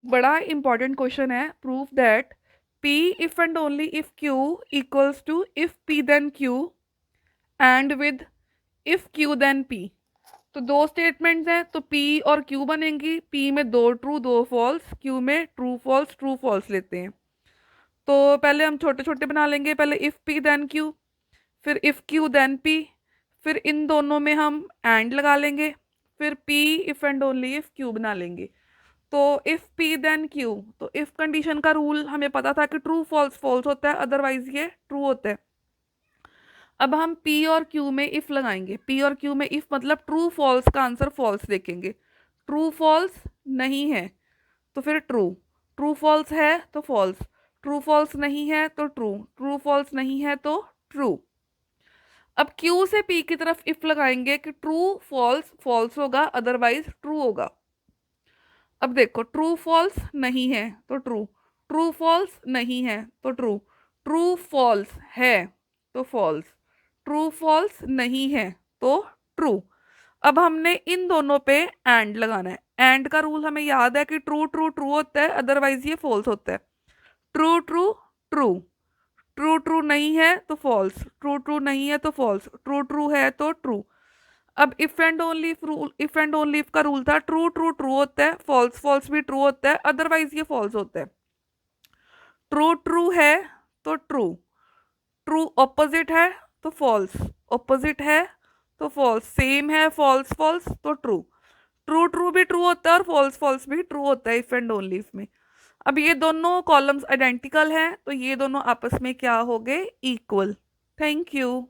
बड़ा important question है। Prove that P if and only if Q equals to if P then Q and with if Q then P। तो दो statements हैं, तो P और Q बनेंगी। P में दो ट्रू दो फॉल्स, Q में ट्रू फॉल्स लेते हैं। तो पहले हम छोटे छोटे बना लेंगे। पहले इफ P देन Q, फिर इफ Q देन P, फिर इन दोनों में हम एंड लगा लेंगे, फिर P if and only if Q बना लेंगे। तो इफ P देन Q, तो इफ कंडीशन का रूल हमें पता था कि ट्रू फॉल्स फॉल्स होता है, अदरवाइज ये ट्रू होता है। अब हम P और Q में इफ लगाएंगे। P और Q में इफ मतलब ट्रू फॉल्स का आंसर फॉल्स देखेंगे। ट्रू फॉल्स नहीं है तो फिर ट्रू, ट्रू फॉल्स है तो फॉल्स, ट्रू फॉल्स नहीं है तो ट्रू, ट्रू फॉल्स नहीं है तो ट्रू। अब Q से P की तरफ इफ लगाएंगे कि ट्रू फॉल्स फॉल्स होगा, अदरवाइज ट्रू होगा। अब देखो, ट्रू फॉल्स नहीं है तो ट्रू, ट्रू फॉल्स नहीं है तो ट्रू, ट्रू फॉल्स है तो फॉल्स, ट्रू फॉल्स नहीं है तो ट्रू। अब हमने इन दोनों पे एंड लगाना है। एंड का रूल हमें याद है कि ट्रू ट्रू ट्रू होता है, अदरवाइज ये फॉल्स होता है। True true true, true true नहीं है तो फॉल्स, ट्रू ट्रू नहीं है तो फॉल्स, ट्रू ट्रू है तो ट्रू। अब if and only rule, if and only का रूल था ट्रू ट्रू ट्रू होता है, फॉल्स फॉल्स भी ट्रू होता है, अदरवाइज ये फॉल्स होता है। ट्रू ट्रू है तो ट्रू, ट्रू ऑपोजिट है तो फॉल्स, ऑपोजिट है तो फॉल्स, सेम है फॉल्स फॉल्स तो ट्रू, ट्रू ट्रू भी ट्रू होता है और फॉल्स फॉल्स भी ट्रू होता है इफ एंड ओनली में। अब ये दोनों कॉलम्स आइडेंटिकल हैं तो ये दोनों आपस में क्या हो गए, इक्वल। Thank you.